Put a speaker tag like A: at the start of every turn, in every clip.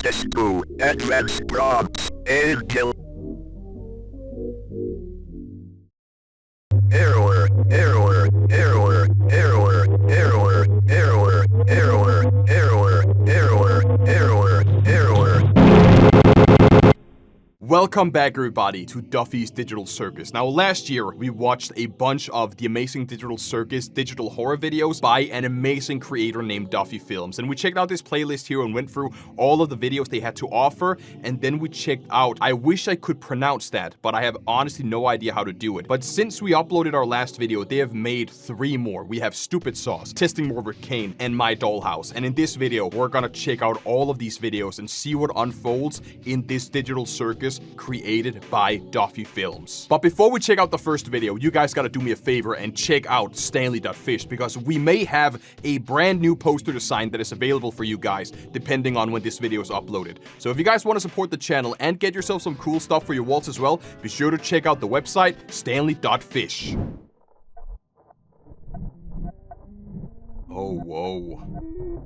A: This to advance GROX until error, error, error, error, error, error, error, error, error, error, error.
B: Welcome back everybody to Duffy's Digital Circus. Now last year we watched a bunch of the Amazing Digital Circus digital horror videos by an amazing creator named Duffy Films, and we checked out this playlist here and went through all of the videos they had to offer, and then we checked out, I wish I could pronounce that, but I have honestly no idea how to do it. But since we uploaded our last video, they have made 3 more. We have Stupid Sauce, Testing More with Caine, and My Dollhouse, and in this video we're gonna check out all of these videos and see what unfolds in this digital circus created by Duffy Films. But before we check out the first video, you guys gotta do me a favor and check out Stanley.fish, because we may have a brand new poster design that is available for you guys depending on when this video is uploaded. So if you guys want to support the channel and get yourself some cool stuff for your walls as well, be sure to check out the website Stanley.fish. Oh, whoa.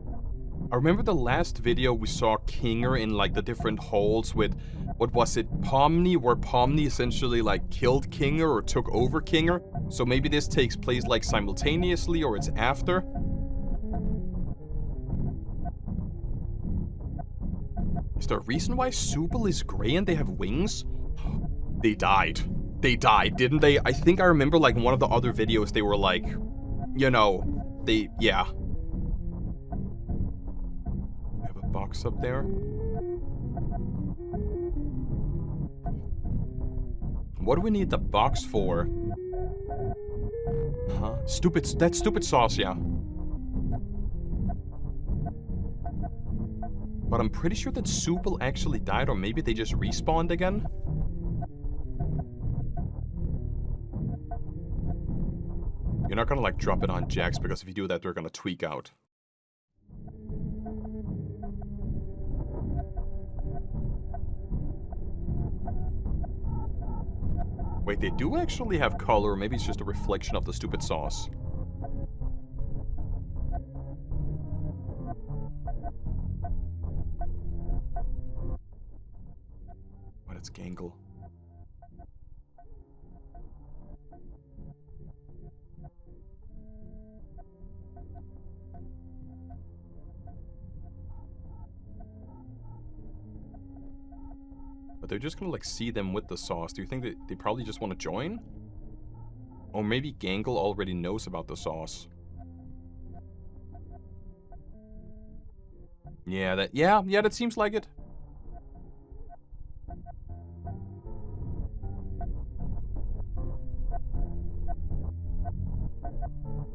B: I remember the last video we saw Kinger in like the different halls with, what was it, Pomni, where Pomni essentially like killed Kinger or took over Kinger. So maybe this takes place like simultaneously or it's after. Is there a reason why Supel is gray and they have wings? They died. They died, didn't they? I think I remember like in one of the other videos they were like, you know, yeah. Box up there. What do we need the box for? Huh? That's Stupid Sauce, yeah. But I'm pretty sure that Supel actually died, or maybe they just respawned again. You're not gonna like drop it on Jax, because if you do that, they're gonna tweak out. Wait, they do actually have color, or maybe it's just a reflection of the Stupid Sauce. But it's Gangle. But they're just gonna like see them with the sauce. Do you think that they probably just want to join? Or maybe Gangle already knows about the sauce. Yeah, that seems like it.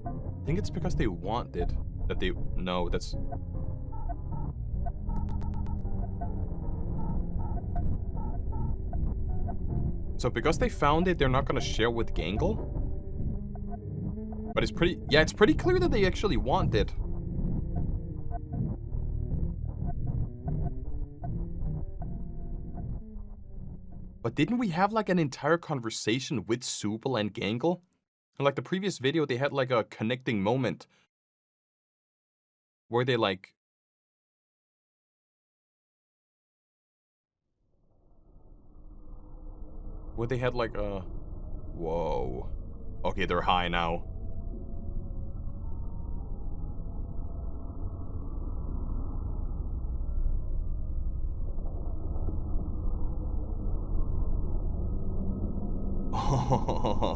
B: I think it's because they want it. That they... No, that's... So because they found it, they're not gonna share with Gangle? But it's pretty... Yeah, it's pretty clear that they actually want it. But didn't we have like an entire conversation with Supel and Gangle? In like the previous video, they had like a connecting moment. Where they like... Where they had like a... Whoa. Okay, they're high now.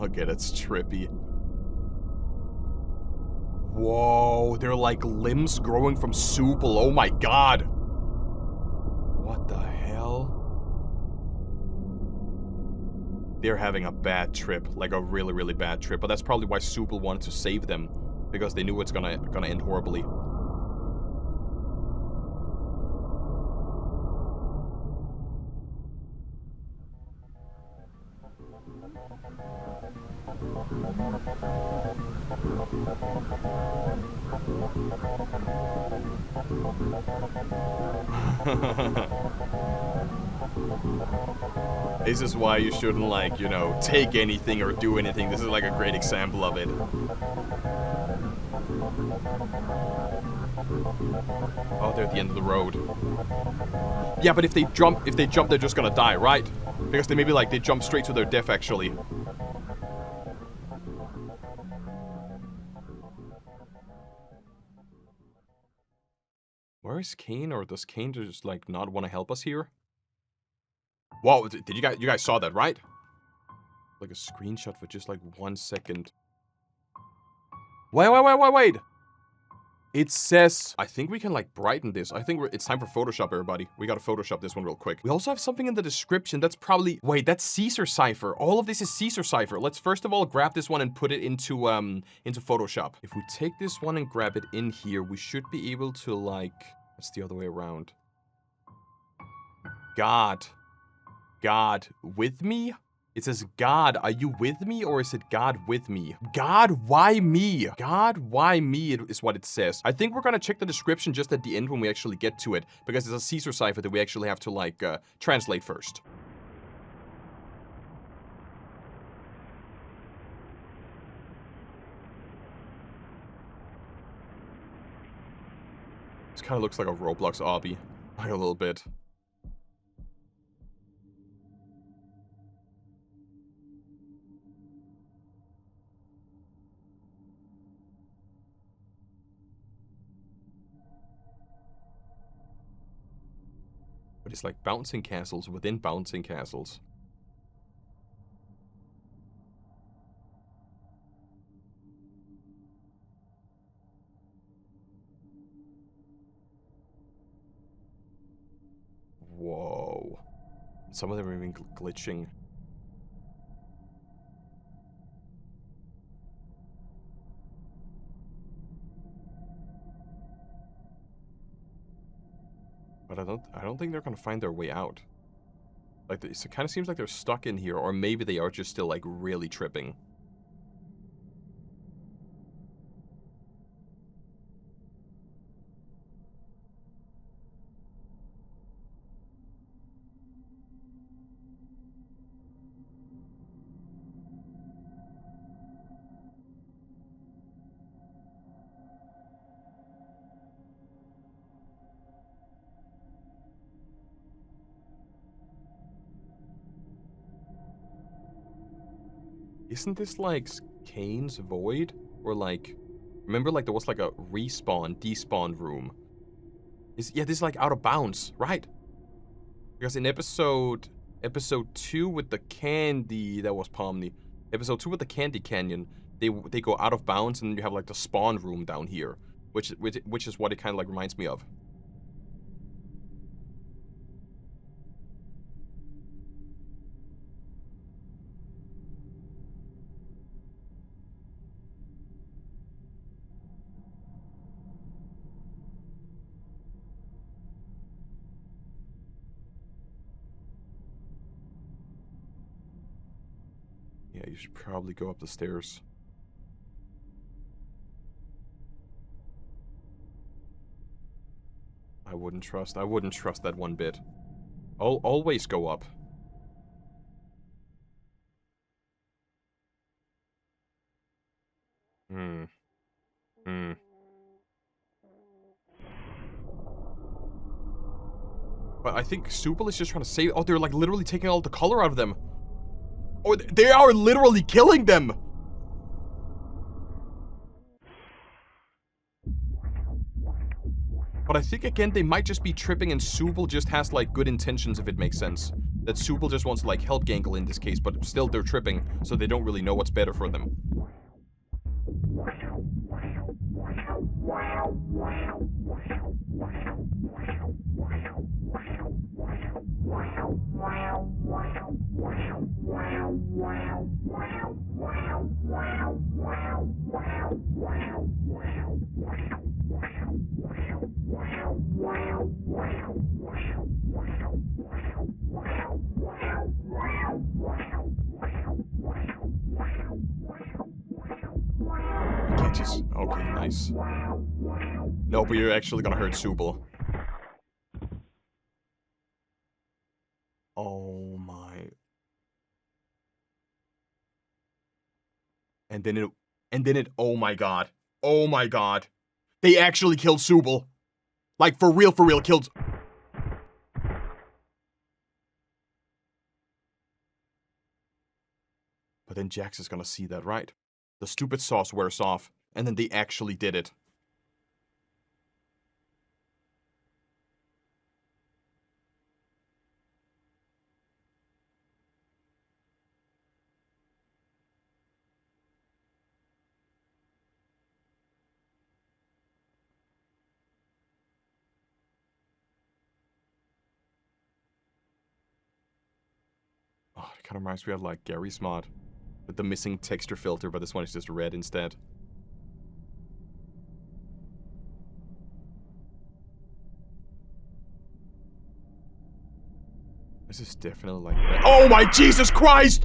B: Okay, that's trippy. Whoa, they're like limbs growing from Supel. Oh my god. What the hell? They're having a bad trip, like a really, really bad trip. But that's probably why Supel wanted to save them, because they knew it's gonna end horribly. This is why you shouldn't, like, you know, take anything or do anything. This is like a great example of it. Oh, they're at the end of the road. Yeah, but if they jump, they're just gonna die, right? Because they maybe like they jump straight to their death, actually. Where is Caine, or does Caine just like not want to help us here? Whoa, did you guys saw that, right? Like a screenshot for just like 1 second. Wait. It says, I think we can like brighten this. I think it's time for Photoshop, everybody. We gotta Photoshop this one real quick. We also have something in the description that's probably, wait, that's Caesar cipher. All of this is Caesar cipher. Let's first of all grab this one and put it into Photoshop. If we take this one and grab it in here, we should be able to like, that's the other way around. God, with me? It says, God, are you with me, or is it God with me? God, why me? God, why me is what it says. I think we're gonna check the description just at the end when we actually get to it, because it's a Caesar cipher that we actually have to, like, translate first. This kind of looks like a Roblox obby, like a little bit. But it's like bouncing castles within bouncing castles. Whoa. Some of them are even glitching. But I don't think they're gonna find their way out. Like, it kind of seems like they're stuck in here, or maybe they are just still, like, really tripping. Isn't this, like, Caine's void? Or, like... Remember, like, there was, like, a respawn, despawn room. Yeah, this is, like, out of bounds, right? Because in episode 2 with the candy... That was Pomni. Episode 2 with the Candy Canyon, they go out of bounds, and then you have, like, the spawn room down here. Which is what it kind of, like, reminds me of. Yeah, you should probably go up the stairs. I wouldn't trust that one bit. I'll always go up. But I think Supal is just trying to save... Oh, they're like literally taking all the color out of them. Oh, they are literally killing them! But I think, again, they might just be tripping and Supal just has, like, good intentions, if it makes sense. That Supal just wants to, like, help Gangle in this case, but still they're tripping, so they don't really know what's better for them. Okay, nice. No, but you're actually gonna hurt Supal. Oh my. And then it, oh my god. Oh my god. They actually killed Subal. Like, for real, killed... But then Jax is gonna see that, right? The stupid sauce wears off, and then they actually did it. Oh, it kind of reminds me of, like, Gary's mod. With the missing texture filter, but this one is just red instead. This is definitely like that. Oh my Jesus Christ!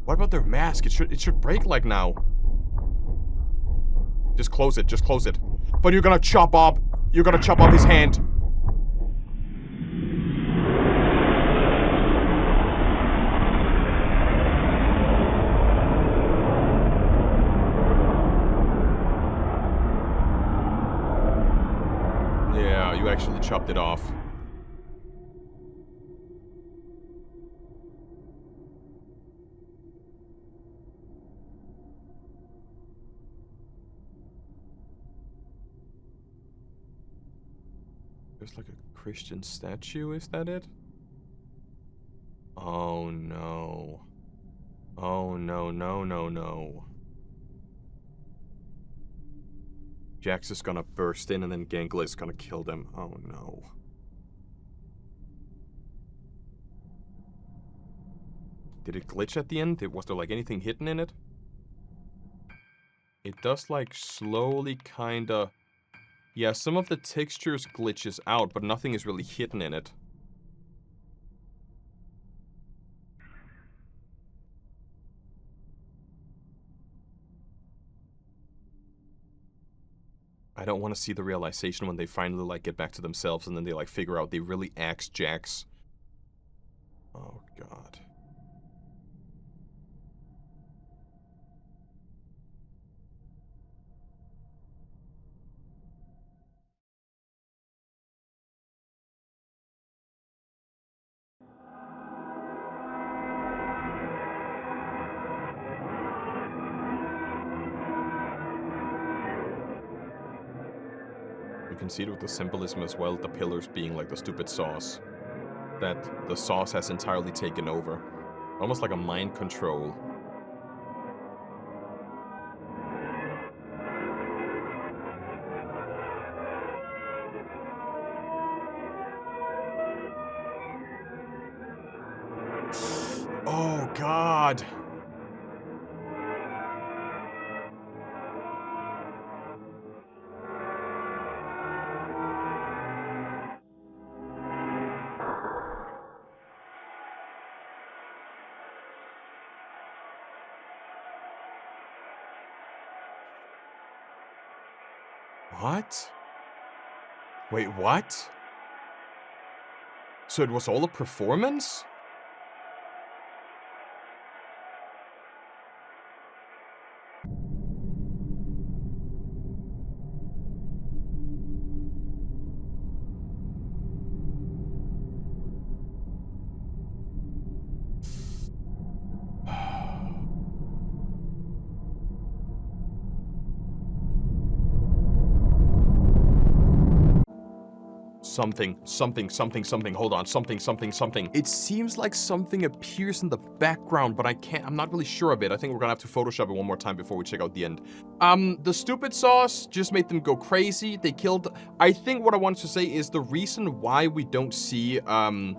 B: What about their mask? It should break like now. Just close it, just close it. But you're gonna chop off his hand. Yeah, you actually chopped it off. There's like a Christian statue, is that it? Oh no. Oh no, no, no, no. Jax is gonna burst in and then Gangla is gonna kill them. Oh no. Did it glitch at the end? Was there like anything hidden in it? It does like slowly kinda... Yeah, some of the textures glitches out, but nothing is really hidden in it. I don't want to see the realization when they finally, like, get back to themselves and then they, like, figure out they really axed Jax. Oh, God. You can see it with the symbolism as well, the pillars being like the stupid sauce. That the sauce has entirely taken over. Almost like a mind control. Oh, God! What? Wait, what? So it was all a performance? Something. Hold on. Something. It seems like something appears in the background, but I'm not really sure of it. I think we're gonna have to Photoshop it one more time before we check out the end. The stupid sauce just made them go crazy. They killed... I think what I wanted to say is the reason why we don't see, the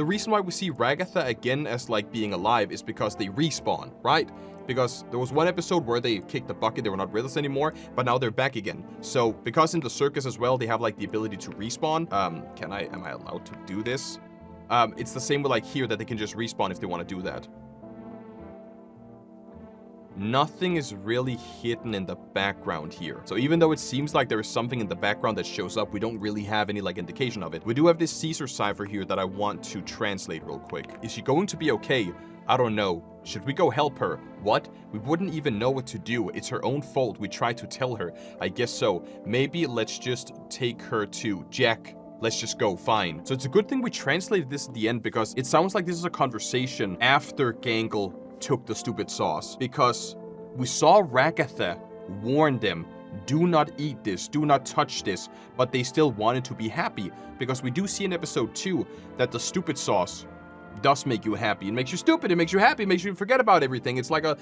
B: reason why we see Ragatha again as, like, being alive is because they respawn, right? Because there was one episode where they kicked the bucket, they were not with us anymore, but now they're back again. So, because in the circus as well, they have, like, the ability to respawn. Am I allowed to do this? It's the same with, like, here, that they can just respawn if they want to do that. Nothing is really hidden in the background here. So even though it seems like there is something in the background that shows up, we don't really have any, like, indication of it. We do have this Caesar cipher here that I want to translate real quick. Is she going to be okay? I don't know. Should we go help her? What? We wouldn't even know what to do. It's her own fault. We tried to tell her. I guess so. Maybe let's just take her to Jack. Let's just go, fine. So it's a good thing we translated this at the end, because it sounds like this is a conversation after Gangle took the stupid sauce. Because we saw Ragatha warn them, do not eat this, do not touch this, but they still wanted to be happy. Because we do see in episode 2 that the stupid sauce does make you happy. It makes you stupid, it makes you happy, it makes you forget about everything. It's like a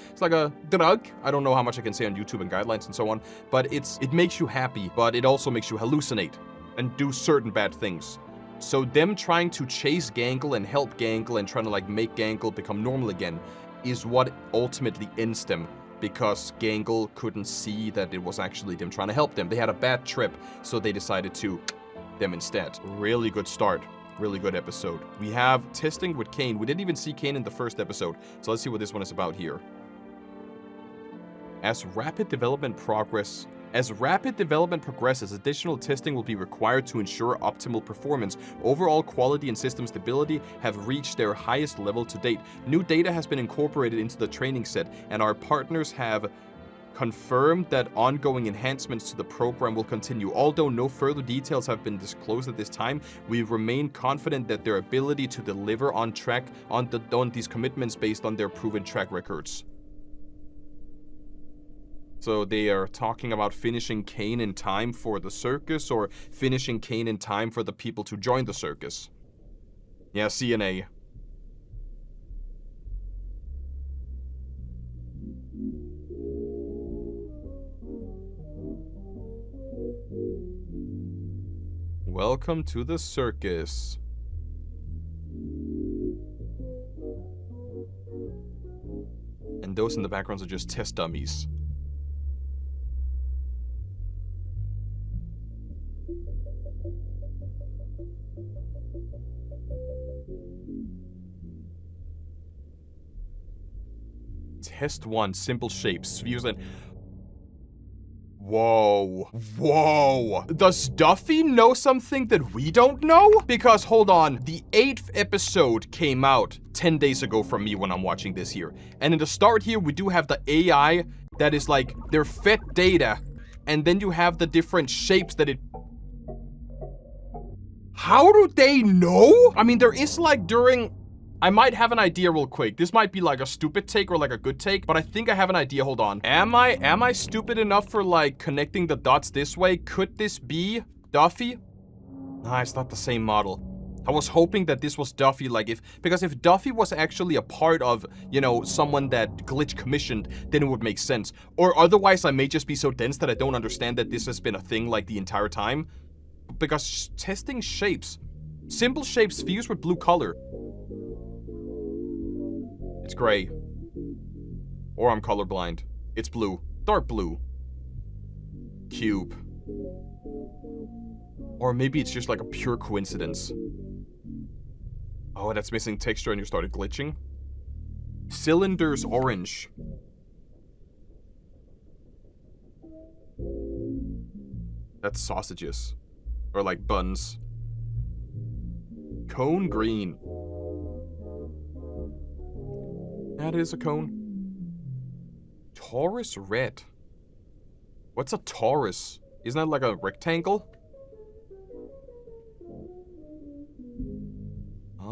B: drug. I don't know how much I can say on YouTube and guidelines and so on, but it makes you happy, but it also makes you hallucinate and do certain bad things. So them trying to chase Gangle and help Gangle and trying to like make Gangle become normal again is what ultimately ends them, because Gangle couldn't see that it was actually them trying to help them. They had a bad trip, so they decided to them instead. Really good start. Really good episode. We have testing with Caine. We didn't even see Caine in the first episode, so let's see what this one is about here. As rapid development progresses, additional testing will be required to ensure optimal performance. Overall quality and system stability have reached their highest level to date. New data has been incorporated into the training set, and our partners have confirmed that ongoing enhancements to the program will continue. Although no further details have been disclosed at this time, we remain confident that their ability to deliver on track on these commitments based on their proven track records. So they are talking about finishing Caine in time for the circus, or finishing Caine in time for the people to join the circus. Yeah, CNA. Welcome to the circus. And those in the backgrounds are just test dummies. Test 1, simple shapes, views and... Whoa. Whoa. Does Duffy know something that we don't know? Because, hold on, the 8th episode came out 10 days ago from me when I'm watching this here. And in the start here, we do have the AI that is like, they're fed data. And then you have the different shapes that it... How do they know? I mean, there is like during... I might have an idea real quick. This might be like a stupid take or like a good take, but I think I have an idea. Hold on. Am I stupid enough for like connecting the dots this way? Could this be Duffy? Nah, it's not the same model. I was hoping that this was Duffy, like because if Duffy was actually a part of, you know, someone that Glitch commissioned, then it would make sense. Or otherwise I may just be so dense that I don't understand that this has been a thing like the entire time. Because testing shapes. Simple shapes fused with blue color. It's gray. Or I'm colorblind. It's blue. Dark blue. Cube. Or maybe it's just like a pure coincidence. Oh, that's missing texture and you started glitching. Cylinders orange. That's sausages. Or like buns. Cone green. That is a cone. Taurus red. What's a torus? Isn't that like a rectangle? Oh,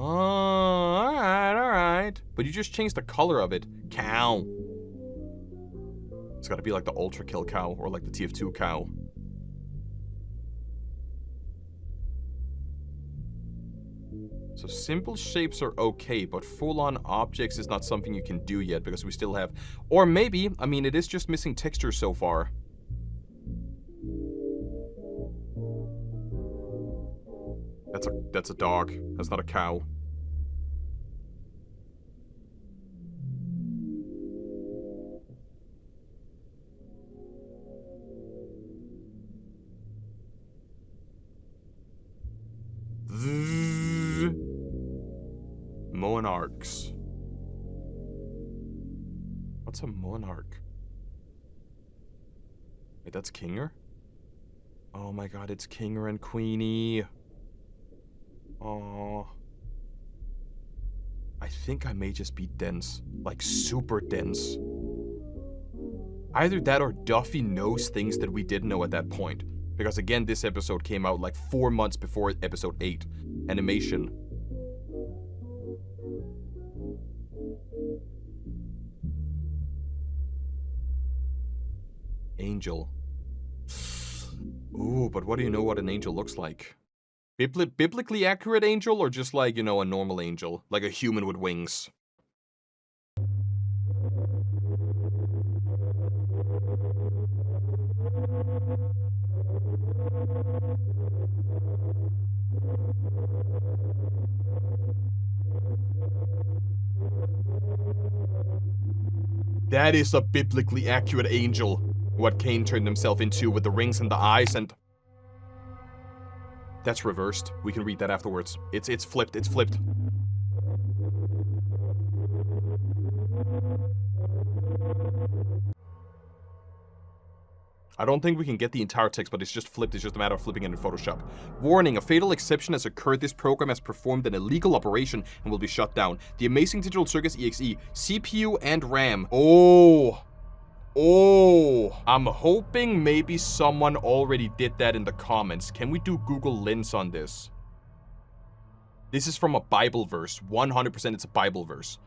B: alright. But you just changed the color of it. Cow. It's gotta be like the Ultra Kill cow, or like the TF2 cow. So simple shapes are okay, but full-on objects is not something you can do yet, because we still have... Or maybe, I mean, it is just missing texture so far. That's a dog. That's not a cow. Monarchs. What's a monarch? Wait, that's Kinger? Oh my god, it's Kinger and Queenie. Oh. I think I may just be dense. Like, super dense. Either that or Duffy knows things that we didn't know at that point. Because again, this episode came out like 4 months before episode 8. Animation. Angel. Ooh, but what do you know what an angel looks like? Biblically accurate angel, or just like, you know, a normal angel? Like a human with wings? That is a biblically accurate angel. What Caine turned himself into with the rings and the eyes and... That's reversed. We can read that afterwards. It's flipped, it's flipped. I don't think we can get the entire text, but it's just flipped. It's just a matter of flipping it in Photoshop. Warning, a fatal exception has occurred. This program has performed an illegal operation and will be shut down. The Amazing Digital Circus EXE, CPU and RAM. Oh, I'm hoping maybe someone already did that in the comments. Can we do Google Lens on this? This is from a Bible verse. 100% it's a Bible verse.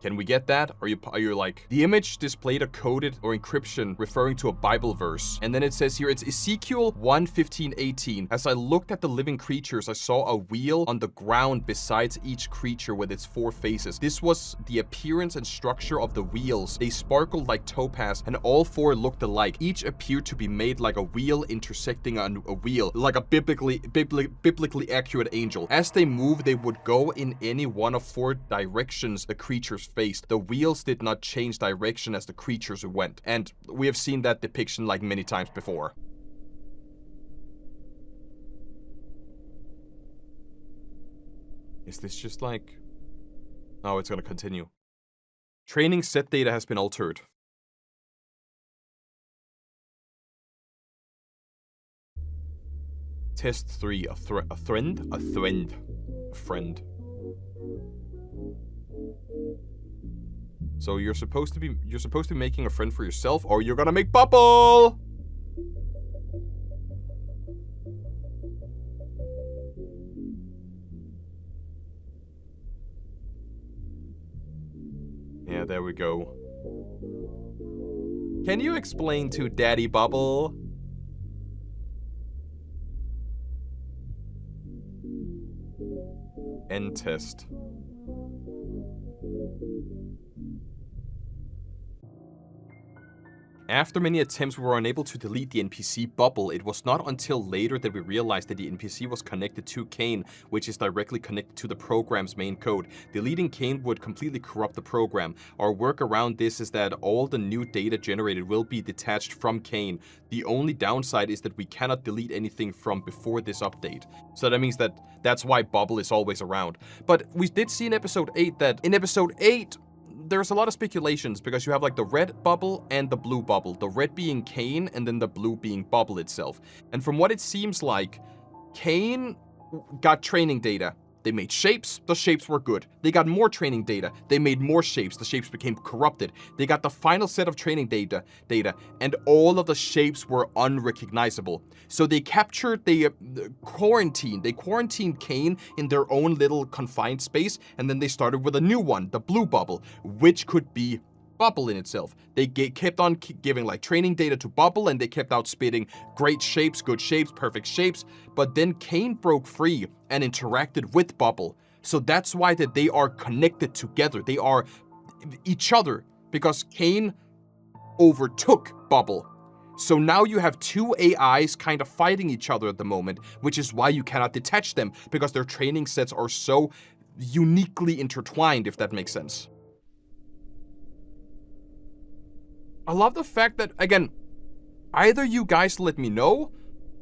B: Can we get that? Are you like, the image displayed a coded or encryption referring to a Bible verse. And then it says here, it's Ezekiel 1:15-18. As I looked at the living creatures, I saw a wheel on the ground besides each creature with its 4 faces. This was the appearance and structure of the wheels. They sparkled like topaz, and all 4 looked alike. Each appeared to be made like a wheel intersecting a wheel, like a biblically accurate angel. As they moved, they would go in any one of 4 directions the creatures faced. The wheels did not change direction as the creatures went. And we have seen that depiction like many times before. Is this just like... Oh, it's gonna continue. Training set data has been altered. Test 3. A friend? A friend. So you're supposed to be making a friend for yourself, or you're gonna make Bubble! Yeah, there we go. Can you explain to Daddy Bubble? End test. After many attempts, we were unable to delete the NPC Bubble. It was not until later that we realized that the NPC was connected to Caine, which is directly connected to the program's main code. Deleting Caine would completely corrupt the program. Our work around this is that all the new data generated will be detached from Caine. The only downside is that we cannot delete anything from before this update. So that means that's why Bubble is always around. But we did see in episode 8 that in episode 8, there's a lot of speculations because you have like the red bubble and the blue bubble. The red being Caine and then the blue being Bubble itself. And from what it seems like, Caine got training data. They made shapes, the shapes were good. They got more training data, they made more shapes, the shapes became corrupted. They got the final set of training data, and all of the shapes were unrecognizable. So they quarantined Caine in their own little confined space, and then they started with a new one, the blue bubble, which could be Bubble in itself. They kept on giving like training data to Bubble, and they kept out spitting great shapes, good shapes, perfect shapes. But then Caine broke free and interacted with Bubble. So that's why that they are connected together. They are each other because Caine overtook Bubble. So now you have 2 AIs kind of fighting each other at the moment, which is why you cannot detach them because their training sets are so uniquely intertwined, if that makes sense. I love the fact that, again, either you guys let me know,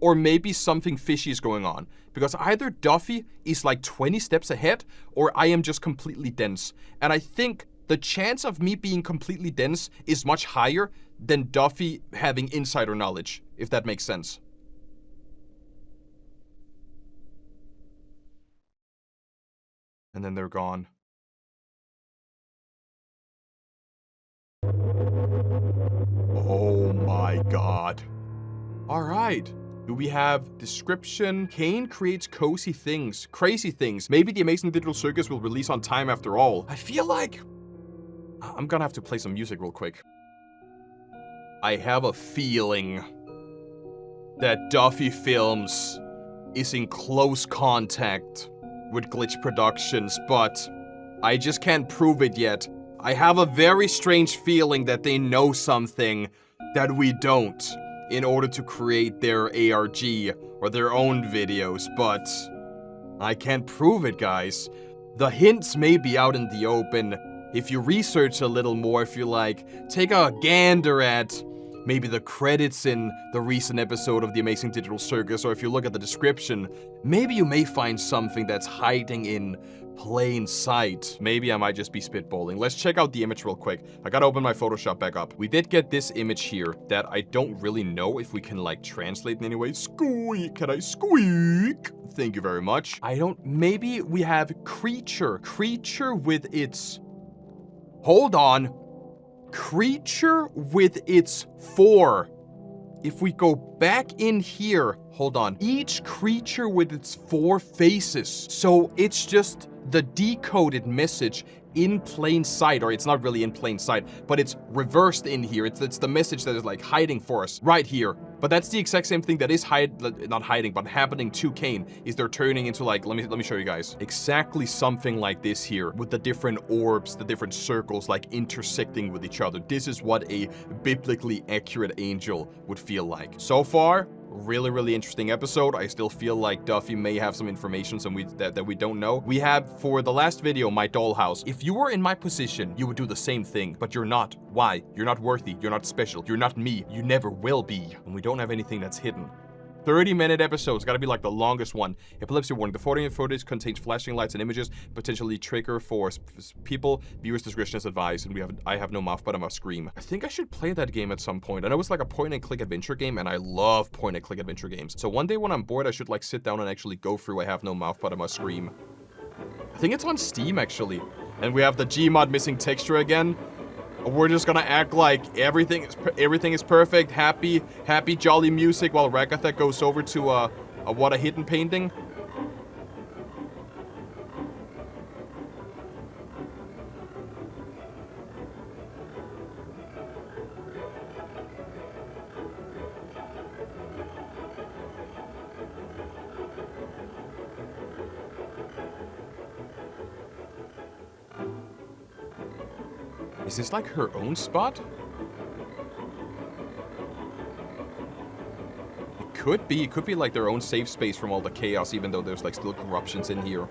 B: or maybe something fishy is going on. Because either Duffy is like 20 steps ahead, or I am just completely dense. And I think the chance of me being completely dense is much higher than Duffy having insider knowledge, if that makes sense. And then they're gone. Oh my god. Alright. Do we have description? Caine creates cozy things. Crazy things. Maybe the Amazing Digital Circus will release on time after all. I feel like... I'm gonna have to play some music real quick. I have a feeling that Duffy Films is in close contact with Glitch Productions, but I just can't prove it yet. I have a very strange feeling that they know something that we don't in order to create their ARG or their own videos, but I can't prove it, guys. The hints may be out in the open. If you research a little more, if you like, take a gander at maybe the credits in the recent episode of the Amazing Digital Circus, or if you look at the description, maybe you may find something that's hiding in plain sight. Maybe I might just be spitballing. Let's check out the image real quick. I gotta open my Photoshop back up. We did get this image here that I don't really know if we can like translate in any way. Squeak, can I squeak? Thank you very much. Maybe we have creature. Creature with its... Hold on. Creature with its 4. If we go back in here, hold on. Each creature with its 4 faces. So it's just the decoded message in plain sight, or it's not really in plain sight, but it's reversed in here. It's the message that is like hiding for us right here. But that's the exact same thing that is not hiding, but happening to Caine, is they're turning into like, let me show you guys. Exactly something like this here, with the different orbs, the different circles like intersecting with each other. This is what a biblically accurate angel would feel like. So far, really interesesting episode. I still feel like Duffy may have some information that we don't know. We have, for the last video, my dollhouse. If you were in my position, you would do the same thing, but you're not. Why? You're not worthy. You're not special. You're not me. You never will be. And we don't have anything that's hidden. 30-minute episodes, gotta be like the longest one. Epilepsy warning, the footage contains flashing lights and images, potentially trigger for people. Viewers' discretion is advised, and I have no mouth, but I must scream. I think I should play that game at some point. I know it's like a point-and-click adventure game, and I love point-and-click adventure games. So one day when I'm bored, I should like sit down and actually go through I have no mouth, but I must scream. I think it's on Steam, actually. And we have the Gmod missing texture again. We're just gonna act like everything is perfect, happy, jolly music while Ragatha goes over to a hidden painting. Is this like her own spot? It could be. It could be like their own safe space from all the chaos, even though there's like still corruptions in here.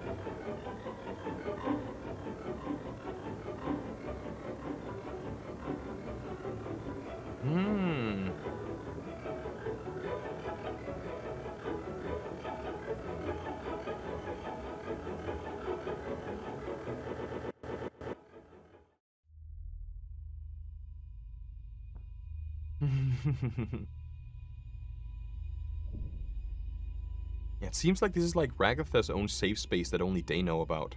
B: Yeah, it seems like this is like Ragatha's own safe space that only they know about.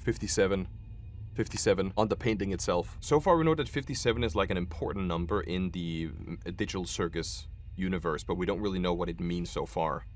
B: 57. 57 on the painting itself. So far we know that 57 is like an important number in the Digital Circus universe, but we don't really know what it means so far.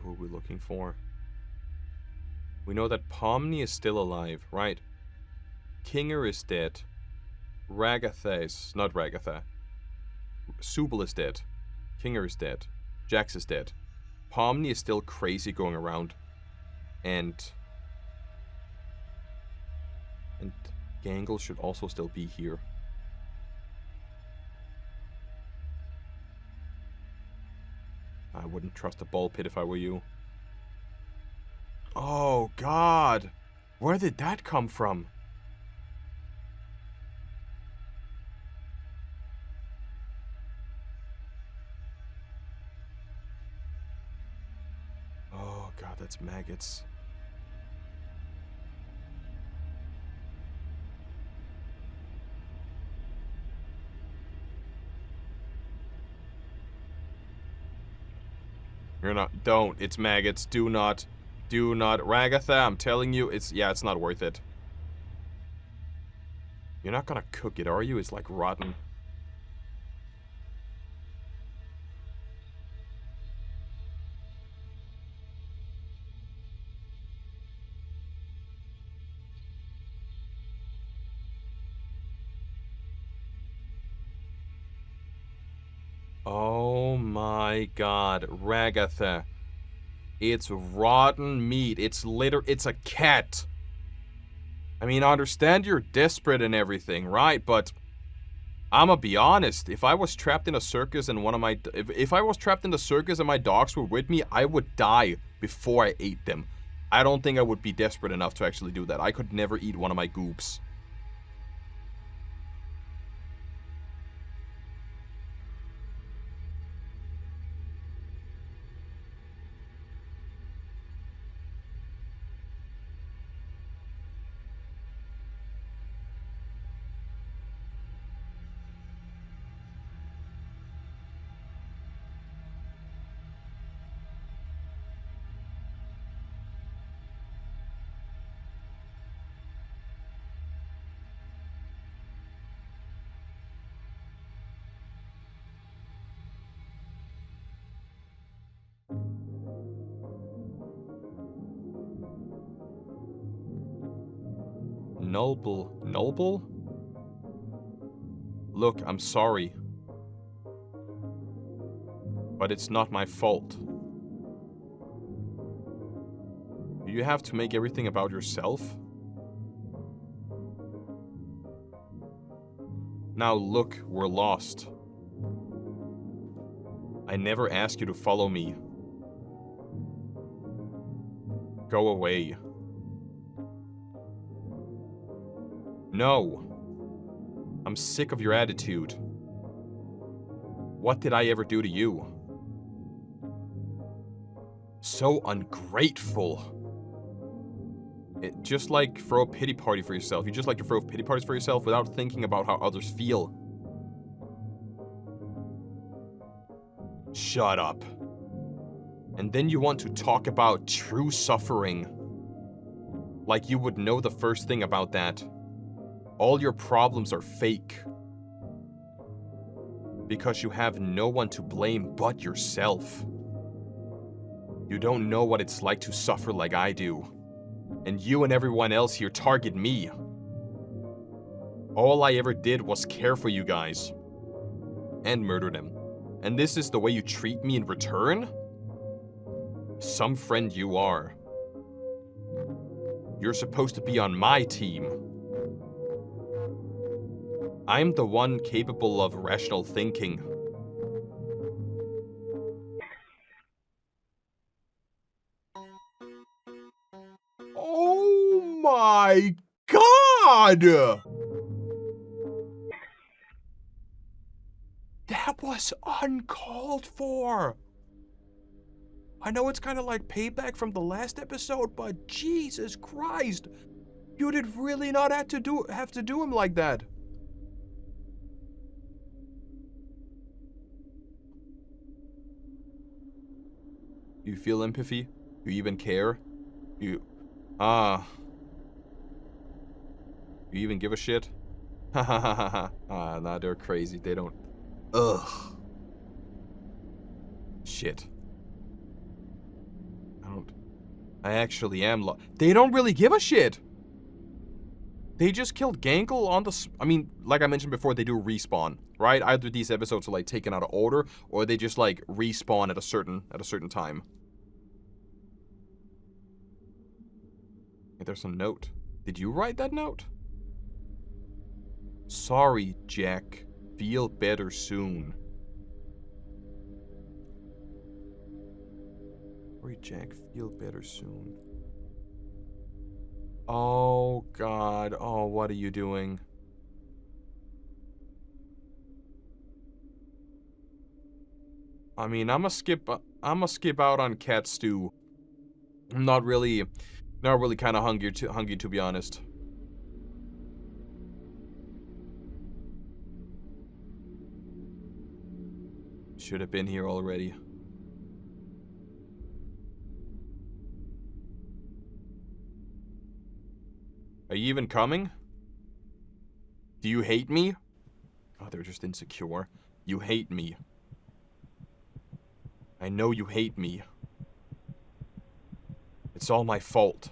B: Who are we looking for? We know that Pomni is still alive, right? Kinger is dead. Ragatha is... not Ragatha. Subal is dead. Kinger is dead. Jax is dead. Pomni is still crazy going around. And Gangle should also still be here. I wouldn't trust a ball pit if I were you. Oh, God. Where did that come from? Oh, God, that's maggots. You're not, don't, it's maggots, do not, Ragatha, I'm telling you, it's not worth it. You're not gonna cook it, are you? It's like rotten. Oh my God, Ragatha. It's rotten meat. It's a cat. I mean, I understand you're desperate and everything, right? But I'ma be honest. If I was trapped in a circus and if I was trapped in the circus and my dogs were with me, I would die before I ate them. I don't think I would be desperate enough to actually do that. I could never eat one of my goops. Noble? Look, I'm sorry. But it's not my fault. You have to make everything about yourself? Now look, we're lost. I never asked you to follow me. Go away. No. I'm sick of your attitude. What did I ever do to you? So ungrateful. Just like throw a pity party for yourself. You just like to throw pity parties for yourself without thinking about how others feel. Shut up. And then you want to talk about true suffering. Like you would know the first thing about that. All your problems are fake. Because you have no one to blame but yourself. You don't know what it's like to suffer like I do. And you and everyone else here target me. All I ever did was care for you guys. And murder them. And this is the way you treat me in return? Some friend you are. You're supposed to be on my team. I'm the one capable of rational thinking. Oh my God! That was uncalled for! I know it's kind of like payback from the last episode, but Jesus Christ! You did really not have to do him like that. You feel empathy? You even care? You even give a shit? Ha ha ha ha ha. Nah, they're crazy. They don't. Ugh. Shit. I actually am they don't really give a shit! They just killed Gangle on the I mean, like I mentioned before, they do respawn, right? Either these episodes are like taken out of order, or they just like respawn at a certain time. Hey, there's a note. Did you write that note? Sorry, Jack. Feel better soon. Jack. Feel better soon. Oh, God. Oh, what are you doing? I mean, I'ma skip out on cat stew. I'm not really kind of hungry to be honest. Should have been here already. Are you even coming? Do you hate me? Oh, they're just insecure. You hate me. I know you hate me. It's all my fault.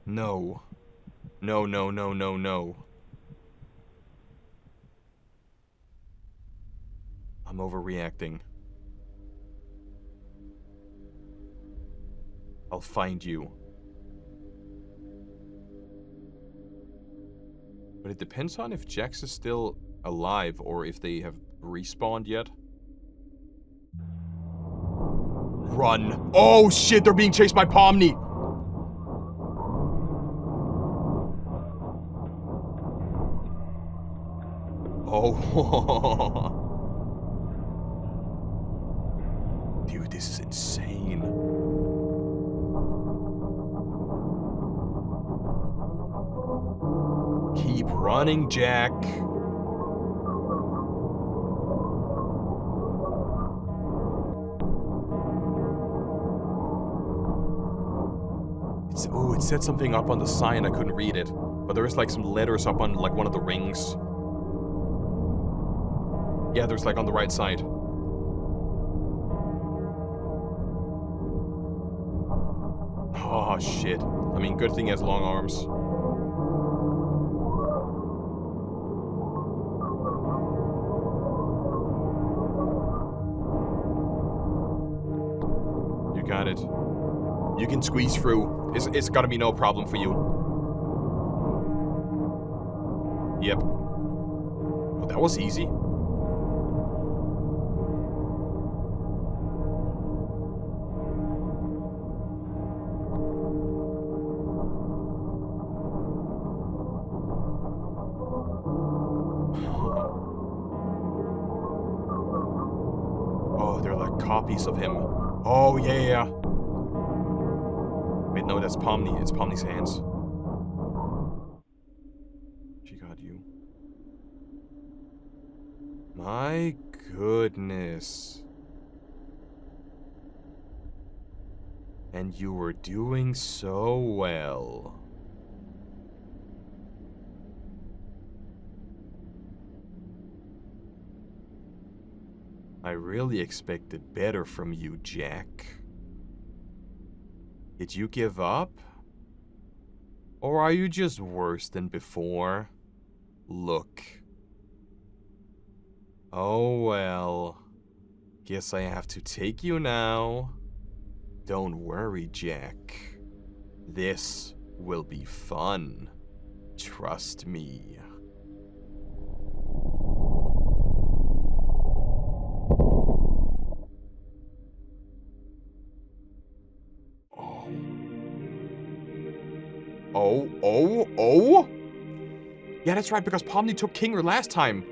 B: No. No, no, no, no, no. I'm overreacting. I'll find you. But it depends on if Jax is still alive or if they have respawned yet. Run. Oh shit, they're being chased by Pomni. Oh. Dude, this is insane. Keep running, Jack. Oh, it said something up on the sign. I couldn't read it. But there was like some letters up on like one of the rings. Yeah, there's like on the right side. Oh, shit. I mean, good thing he has long arms. You got it. You can squeeze through. It's gotta be no problem for you. Yep. Oh, that was easy. Oh, they're like copies of him. Oh, yeah. Wait, no, that's Pomni. It's Pomni's hands. She got you. My goodness. And you were doing so well. I really expected better from you, Jack. Did you give up? Or are you just worse than before? Look. Oh well. Guess I have to take you now. Don't worry, Jack. This will be fun. Trust me. Oh? Yeah, that's right, because Pomni took Kinger last time.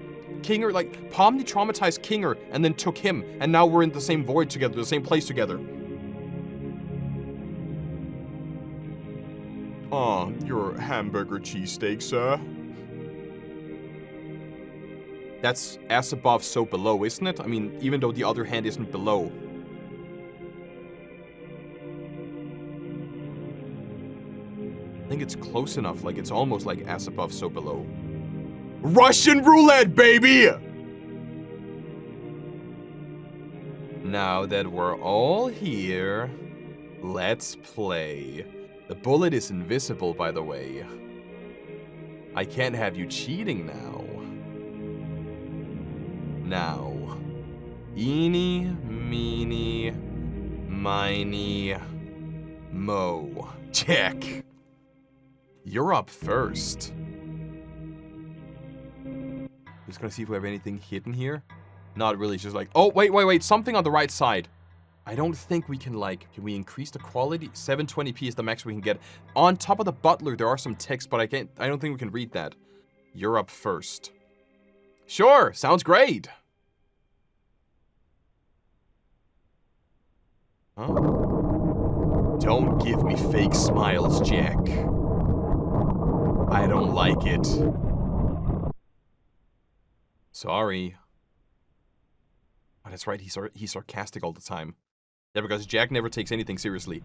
B: Pomni traumatized Kinger and then took him, and now we're in the same void together, the same place together. Aw, your hamburger cheesesteak, sir. That's as above, so below, isn't it? I mean, even though the other hand isn't below. I think it's close enough, like it's almost like as above, so below. Russian roulette, baby! Now that we're all here, let's play. The bullet is invisible, by the way. I can't have you cheating now. Now, eeny, meeny, miny, mo. Check. You're up first. Just gonna see if we have anything hidden here. Not really, it's just like, oh, wait, something on the right side. I don't think we can, like, can we increase the quality? 720p is the max we can get. On top of the butler, there are some text, but I don't think we can read that. You're up first. Sure, sounds great. Huh? Don't give me fake smiles, Jack. I don't like it. Sorry. Oh, that's right, he's sarcastic all the time. Yeah, because Jack never takes anything seriously.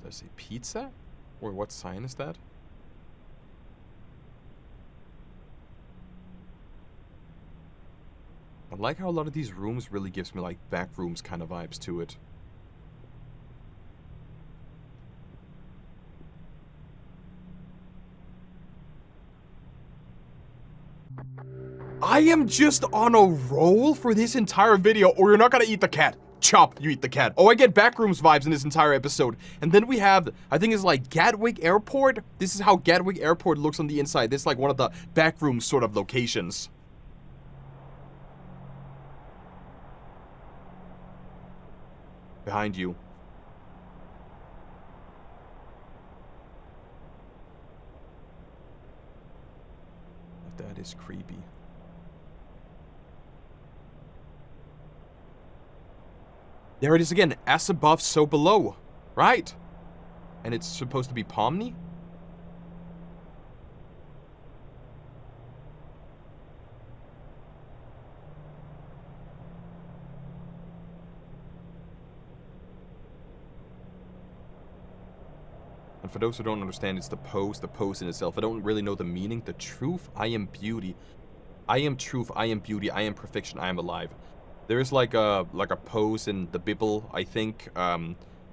B: Does it say pizza? Or what sign is that? I like how a lot of these rooms really gives me like back rooms kind of vibes to it. I am just on a roll for this entire video, or you're not gonna eat the cat. Chop, you eat the cat. Oh, I get backrooms vibes in this entire episode. And then we have, I think it's like Gatwick Airport. This is how Gatwick Airport looks on the inside. This is like one of the backrooms sort of locations. Behind you. That is creepy. There it is again. As above, so below. Right? And it's supposed to be Pomni? And for those who don't understand, it's the pose in itself. I don't really know the meaning. The truth, I am beauty. I am truth, I am beauty, I am perfection, I am alive. There is like a pose in the Bible, I think,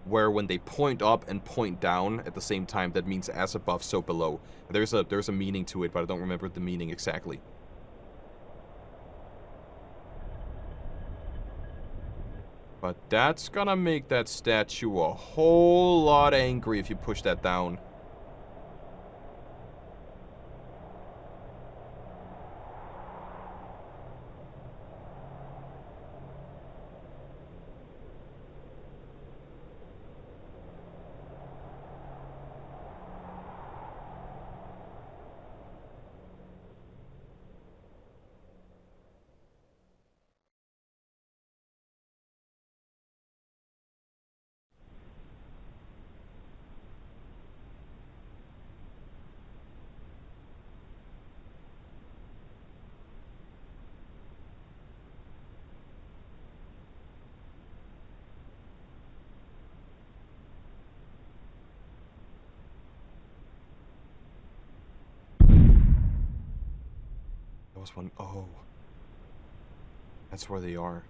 B: where when they point up and point down at the same time, that means as above, so below. There's a meaning to it, but I don't remember the meaning exactly. But that's gonna make that statue a whole lot angry if you push that down. Was one. Oh, that's where they are.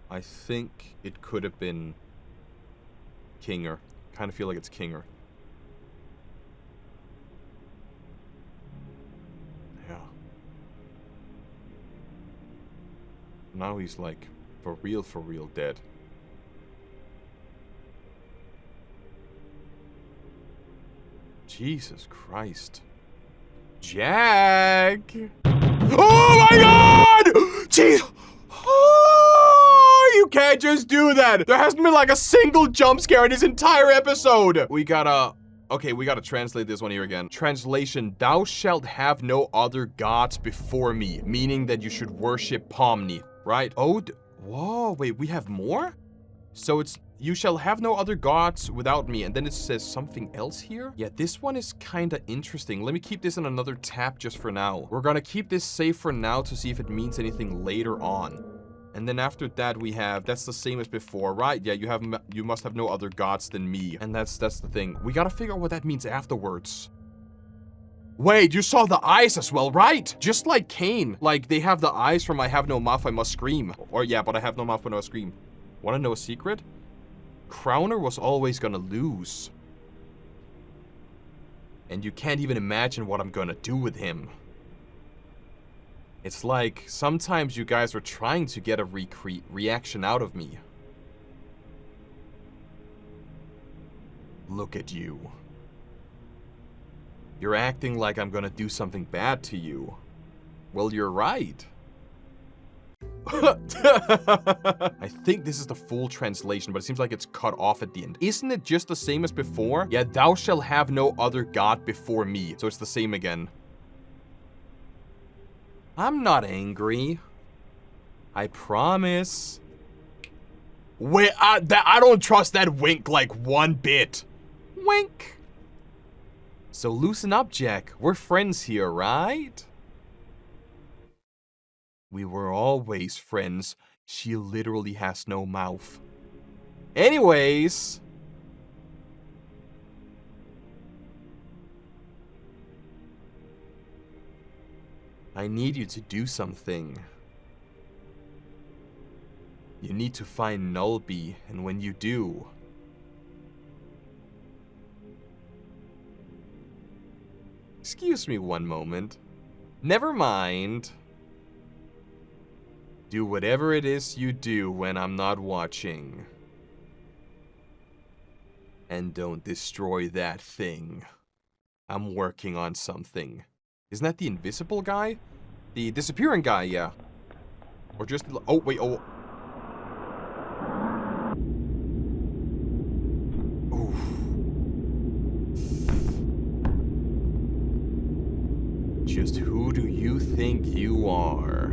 B: I think it could have been Kinger. Kind of feel like it's Kinger. Yeah. Now he's like for real dead. Jesus Christ. Jack! Oh my god! Jeez! Oh, you can't just do that! There hasn't been like a single jump scare in this entire episode! We gotta... Okay, we gotta translate this one here again. Translation, thou shalt have no other gods before me. Meaning that you should worship Pomni, right? Oh, whoa, wait, we have more? So it's... You shall have no other gods without me. And then it says something else here. Yeah, this one is kind of interesting. Let me keep this in another tab just for now. We're gonna keep this safe for now to see if it means anything later on. And then after that we have, that's the same as before, right? Yeah, you must have no other gods than me. And that's the thing. We gotta figure out what that means afterwards. Wait, you saw the eyes as well, right? Just like Caine. Like, they have the eyes from I have no mouth, I must scream. Or yeah, but I have no mouth, but I must scream. Wanna know a secret? Crowner was always gonna lose. And you can't even imagine what I'm gonna do with him. It's like, sometimes you guys are trying to get a reaction out of me. Look at you. You're acting like I'm gonna do something bad to you. Well, you're right. I think this is the full translation, but it seems like it's cut off at the end. Isn't it just the same as before? Yeah, thou shalt have no other god before me. So it's the same again. I'm not angry. I promise. Wait, I don't trust that wink like one bit. Wink. So loosen up, Jack. We're friends here, right? We were always friends. She literally has no mouth. Anyways. I need you to do something. You need to find Nullby, and when you do... Excuse me one moment. Never mind. Do whatever it is you do when I'm not watching. And don't destroy that thing. I'm working on something. Isn't that the invisible guy? The disappearing guy, yeah. Or just... Oh, wait, oh... Oof. Just who do you think you are?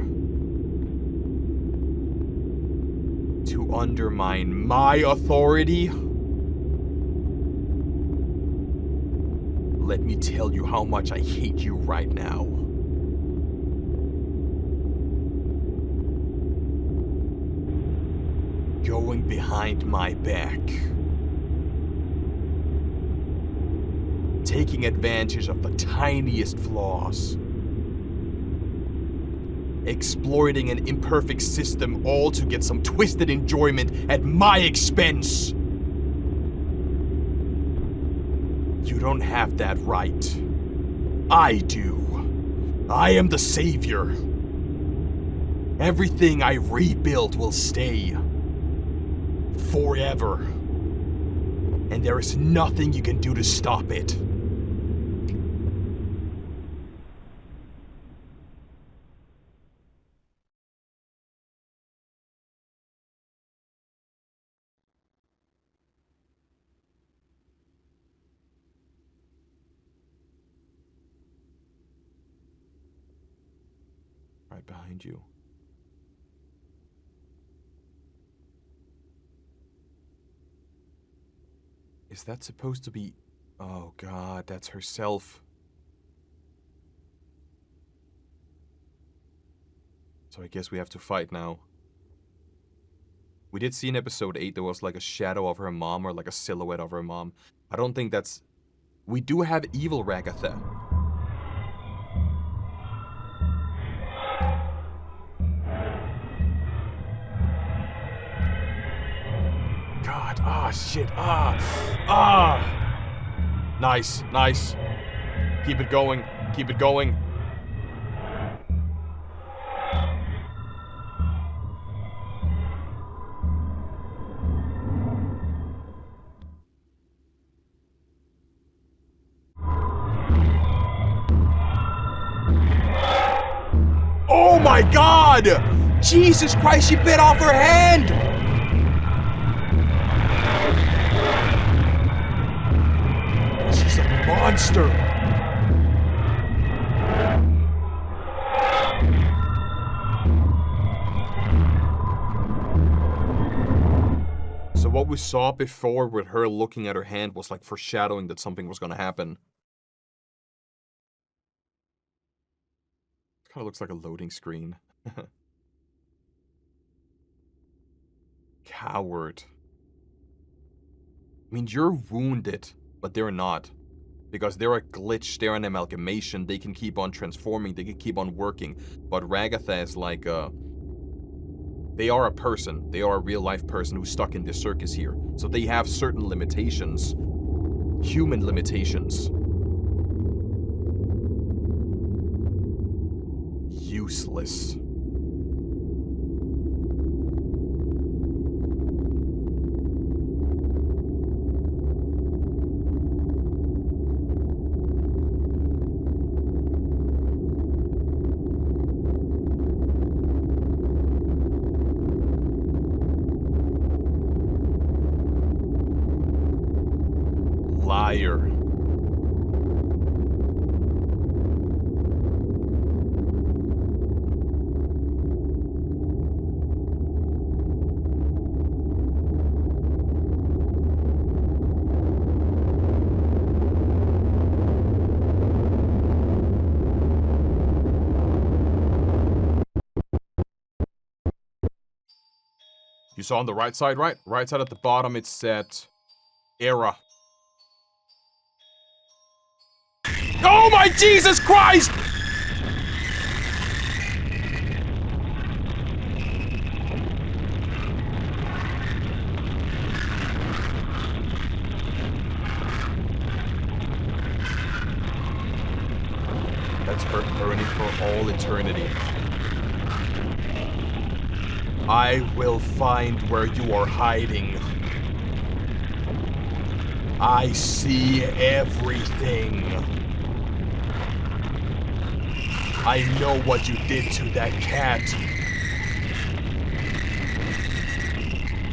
B: To undermine my authority? Let me tell you how much I hate you right now. Going behind my back. Taking advantage of the tiniest flaws. Exploiting an imperfect system all to get some twisted enjoyment at my expense. You don't have that right. I do. I am the savior. Everything I rebuilt will stay. Forever. And there is nothing you can do to stop it. Right behind you. Is that supposed to be... Oh god, that's herself. So I guess we have to fight now. We did see in episode 8 there was like a shadow of her mom or like a silhouette of her mom. I don't think that's... We do have evil Ragatha. God, shit, Nice, nice. Keep it going, keep it going. Oh my god! Jesus Christ, she bit off her hand! She's a monster! So what we saw before with her looking at her hand was like foreshadowing that something was gonna happen. Kind of looks like a loading screen. Coward. I mean, you're wounded, but they're not. Because they're a glitch, they're an amalgamation, they can keep on transforming, they can keep on working. But Ragatha is like they are a person. They are a real-life person who's stuck in this circus here. So they have certain limitations. Human limitations. useless. Liar. You saw on the right side, right? Right side at the bottom, it said era. Oh my Jesus Christ! That's her burning for all eternity. I will find where you are hiding. I see everything. I know what you did to that cat.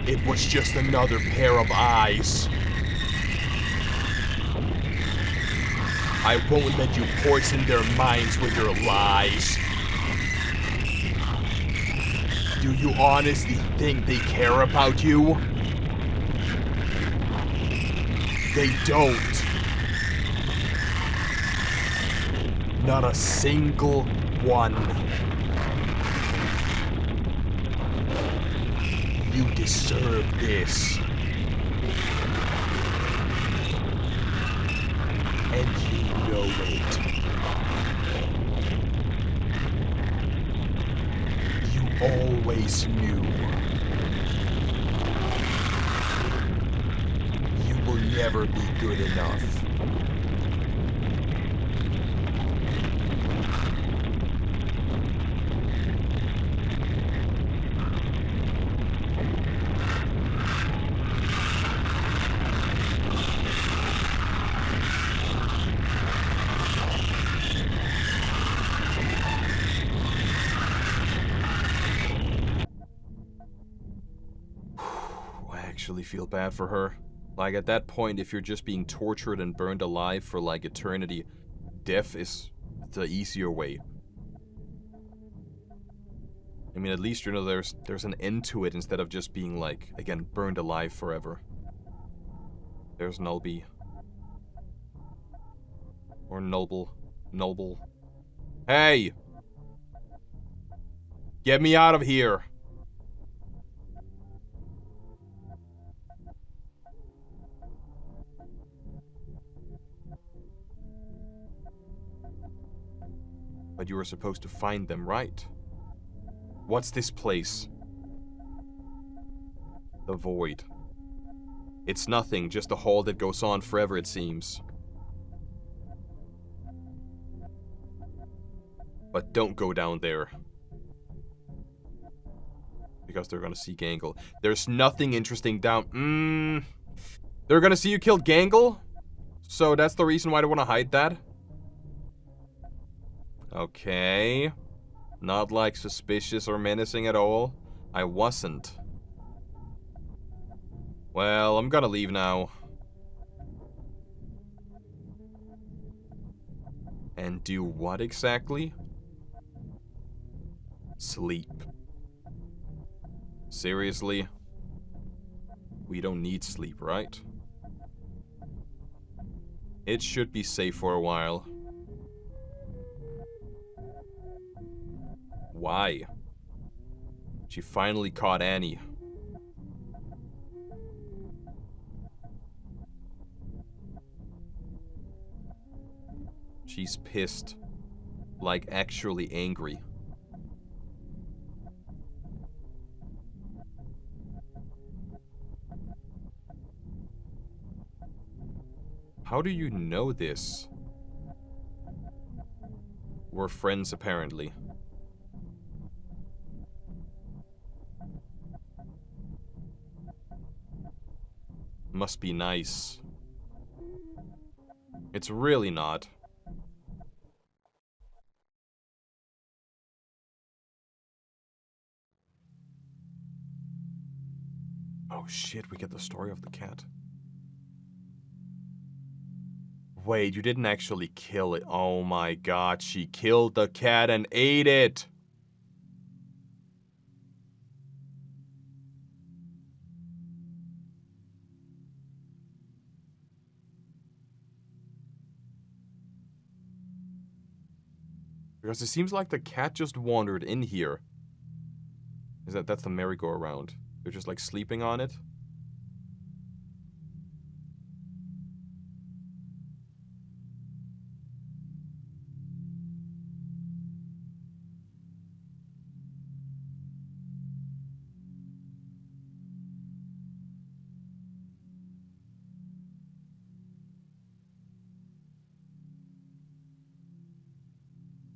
B: It was just another pair of eyes. I won't let you poison their minds with your lies. Do you honestly think they care about you? They don't. Not a single one. You deserve this. And you know it. You always knew. You will never be good enough. Feel bad for her. Like, at that point, if you're just being tortured and burned alive for like eternity, death is the easier way. I mean, at least you know there's an end to it instead of just being like, again, burned alive forever. There's Nulby. Or Noble. Hey! Get me out of here! But you were supposed to find them, right? What's this place? The Void. It's nothing, just a hall that goes on forever, it seems. But don't go down there. Because they're gonna see Gangle. There's nothing interesting down... They're gonna see you killed Gangle? So that's the reason why they wanna hide that? Okay. Not like suspicious or menacing at all. I wasn't. Well, I'm gonna leave now. And do what exactly? Sleep. Seriously? We don't need sleep, right? It should be safe for a while. Why? She finally caught Annie. She's pissed. Like, actually angry. How do you know this? We're friends, apparently. Must be nice. It's really not. Oh shit, we get the story of the cat. Wait, you didn't actually kill it. Oh my god, she killed the cat and ate it! Because it seems like the cat just wandered in here. That's the merry-go-round. They're just like sleeping on it.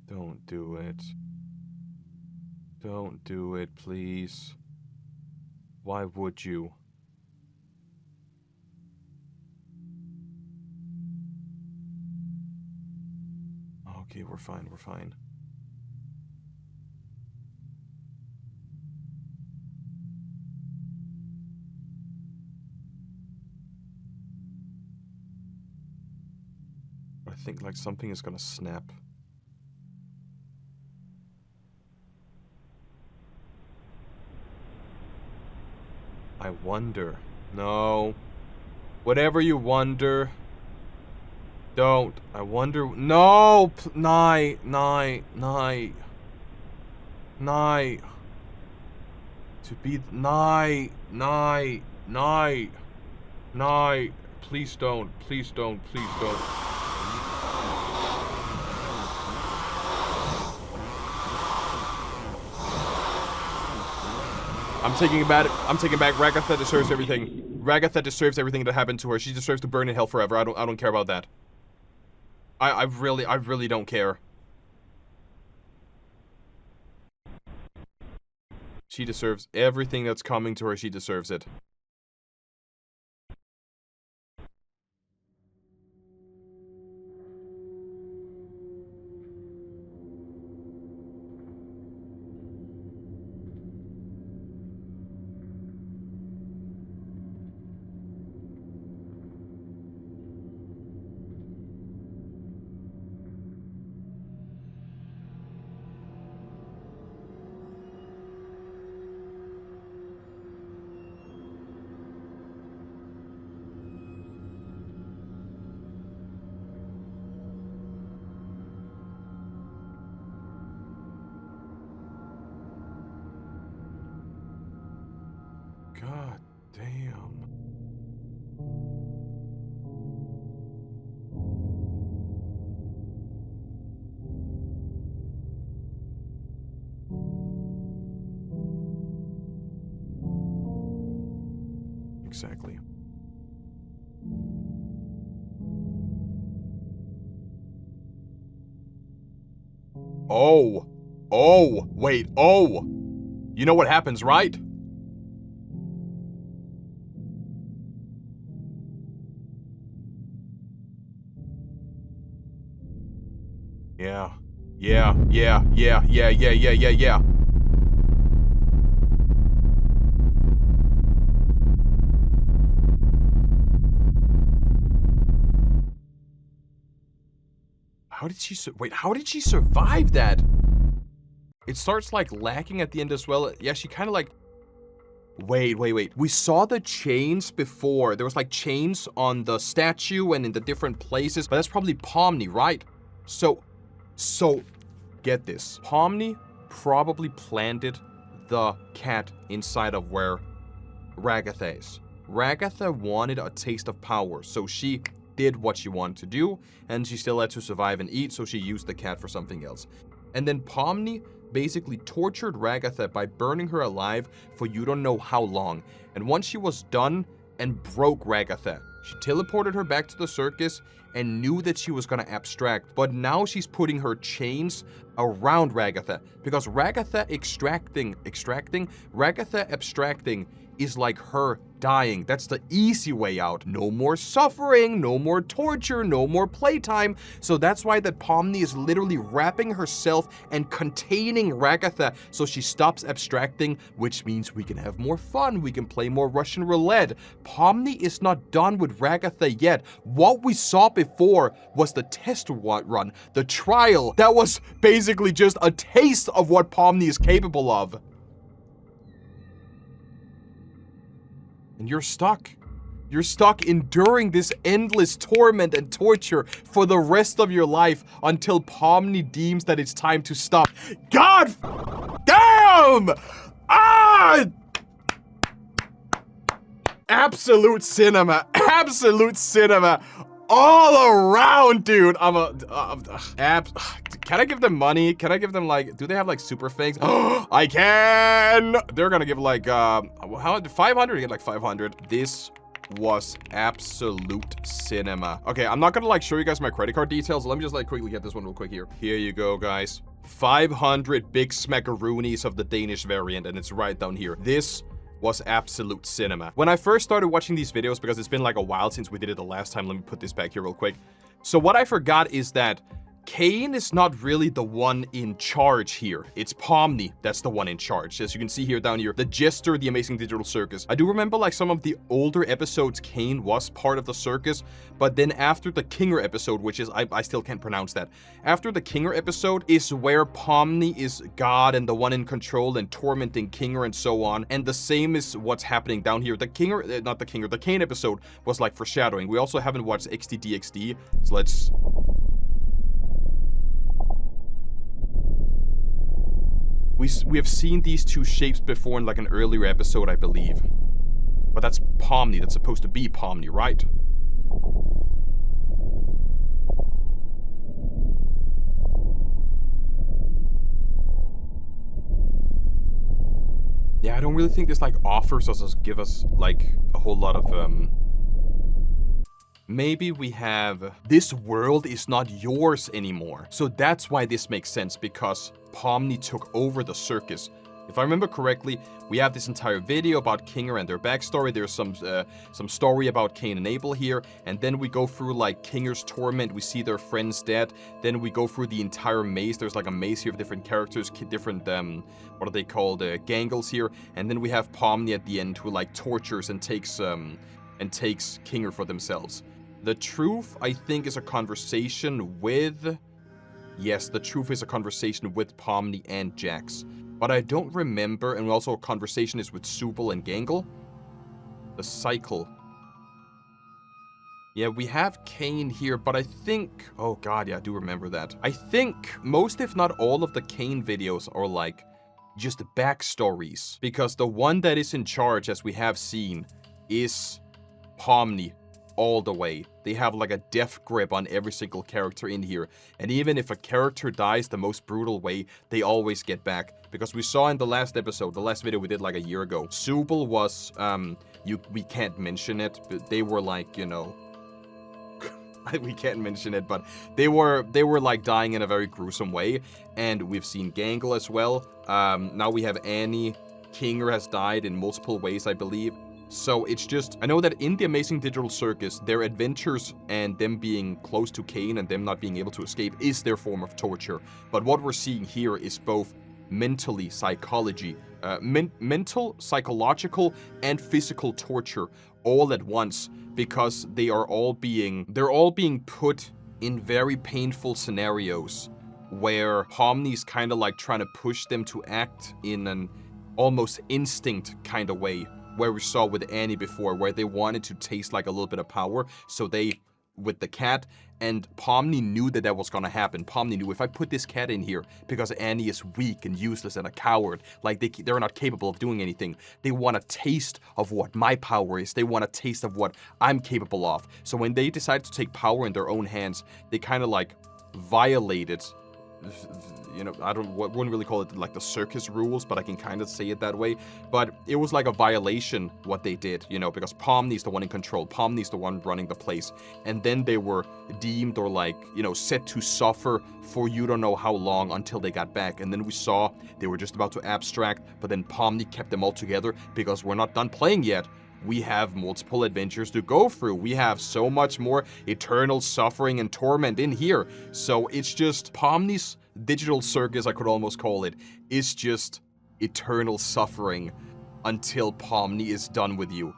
B: Don't do it. Don't do it, please. Why would you? Okay, we're fine, we're fine. I think like something is gonna snap. I wonder. No. Whatever you wonder. Don't. I wonder. No! Nye. To be. Nye. Please don't. Please don't. Please don't. I'm taking back Ragatha deserves everything. Ragatha deserves everything that happened to her. She deserves to burn in hell forever. I don't care about that. I really don't care. She deserves everything that's coming to her. She deserves it. God damn. Exactly. Oh. Oh. Wait. Oh. You know what happens, right? Yeah. How did she wait, how did she survive that? It starts like lacking at the end as well. Yeah, she kind of like wait. We saw the chains before. There was like chains on the statue and in the different places, but that's probably Pomni, right? So get this. Pomni probably planted the cat inside of where Ragatha is. Ragatha wanted a taste of power, so she did what she wanted to do, and she still had to survive and eat, so she used the cat for something else. And then Pomni basically tortured Ragatha by burning her alive for you don't know how long. And once she was done and broke Ragatha, she teleported her back to the circus and knew that she was gonna abstract, but now she's putting her chains around Ragatha, because Ragatha Ragatha abstracting is like her dying. That's the easy way out. No more suffering, no more torture, no more playtime. So that's why that Pomni is literally wrapping herself and containing Ragatha so she stops abstracting, which means we can have more fun. We can play more Russian roulette. Pomni is not done with Ragatha yet. What we saw before was the test run, the trial. That was basically just a taste of what Pomni is capable of. And you're stuck. You're stuck enduring this endless torment and torture for the rest of your life until Pomni deems that it's time to stop. God damn! Ah! Absolute cinema. Absolute cinema. All around, dude. Can I give them money? Can I give them, like, do they have, like, super fakes? I can! They're gonna give, like, how, 500? Get, like, 500. This was absolute cinema. Okay, I'm not gonna, like, show you guys my credit card details. Let me just, like, quickly get this one real quick here. Here you go, guys. 500 big smackaroonies of the Danish variant, and it's right down here. This was absolute cinema. When I first started watching these videos, because it's been like a while since we did it the last time, let me put this back here real quick. So what I forgot is that Caine is not really the one in charge here. It's Pomni that's the one in charge. As you can see here down here, the Jester, the Amazing Digital Circus. I do remember like some of the older episodes, Caine was part of the circus, but then after the Kinger episode, which is, I still can't pronounce that. After the Kinger episode is where Pomni is God and the one in control and tormenting Kinger and so on. And the same is what's happening down here. The Kinger, not the Kinger, the Caine episode was like foreshadowing. We also haven't watched XDDCC, so let's... We have seen these two shapes before in like an earlier episode, I believe. But that's Pomni. That's supposed to be Pomni, right? Yeah, I don't really think this like offers us, give us like a whole lot of maybe we have, this world is not yours anymore. So that's why this makes sense, because Pomni took over the circus. If I remember correctly, we have this entire video about Kinger and their backstory. There's some story about Caine and Abel here, and then we go through like Kinger's torment. We see their friends dead. Then we go through the entire maze. There's like a maze here of different characters, different what are they called, gangles here. And then we have Pomni at the end who like tortures and takes Kinger for themselves. The truth, I think, is a conversation with... Yes, the truth is a conversation with Pomni and Jax. But I don't remember, and also a conversation is with Subal and Gangle. The cycle. Yeah, we have Caine here, but I think... Oh god, yeah, I do remember that. I think most, if not all, of the Caine videos are like just backstories. Because the one that is in charge, as we have seen, is Pomni. All the way. They have like a death grip on every single character in here. And even if a character dies the most brutal way, they always get back. Because we saw in the last episode, the last video we did like a year ago, Subal was, we can't mention it, but they were like, you know, we can't mention it, but they were like dying in a very gruesome way. And we've seen Gangle as well. Now we have Annie. Kinger has died in multiple ways, I believe. So it's just, I know that in the Amazing Digital Circus, their adventures and them being close to Caine and them not being able to escape is their form of torture. But what we're seeing here is both mental, psychological, and physical torture all at once, because they're all being put in very painful scenarios where Pomni's kind of like trying to push them to act in an almost instinct kind of way. Where we saw with Annie before, where they wanted to taste like a little bit of power, so they, with the cat, and Pomni knew that that was gonna happen. Pomni knew, if I put this cat in here, because Annie is weak and useless and a coward, like they're not capable of doing anything, they want a taste of what my power is, they want a taste of what I'm capable of. So when they decided to take power in their own hands, they kind of like violated you know, wouldn't really call it like the circus rules, but I can kind of say it that way. But it was like a violation what they did, you know, because Pomni's the one in control. Pomni's the one running the place. And then they were deemed or like, you know, set to suffer for you don't know how long until they got back. And then we saw they were just about to abstract, but then Pomni kept them all together because we're not done playing yet. We have multiple adventures to go through. We have so much more eternal suffering and torment in here. So it's just Pomni's Digital Circus, I could almost call it, is just eternal suffering until Pomni is done with you.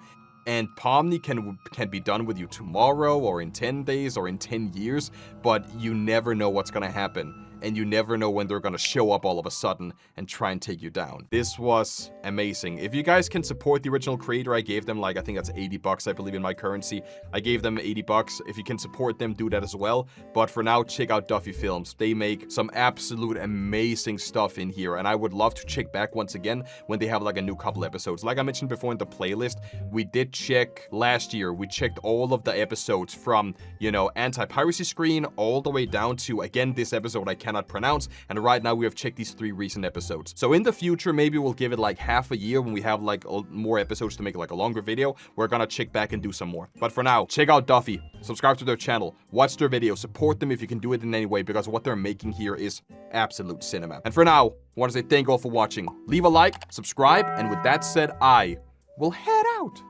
B: And Pomni can be done with you tomorrow or in 10 days or in 10 years, but you never know what's gonna happen. And you never know when they're gonna show up all of a sudden and try and take you down. This was amazing. If you guys can support the original creator, I gave them like, I think that's 80 bucks, I believe, in my currency. I gave them 80 bucks. If you can support them, do that as well. But for now, check out Duffy Films. They make some absolute amazing stuff in here. And I would love to check back once again when they have like a new couple episodes. Like I mentioned before in the playlist, we did check last year. We checked all of the episodes from, you know, anti-piracy screen all the way down to, again, this episode I cannot pronounce, and right now we have checked these 3 recent episodes. So in the future, maybe we'll give it like half a year when we have like more episodes to make like a longer video. We're gonna check back and do some more. But for now, check out Duffy, subscribe to their channel, watch their videos, support them if you can do it in any way, because what they're making here is absolute cinema. And for now, I want to say thank you all for watching. Leave a like, subscribe, and with that said, I will head out.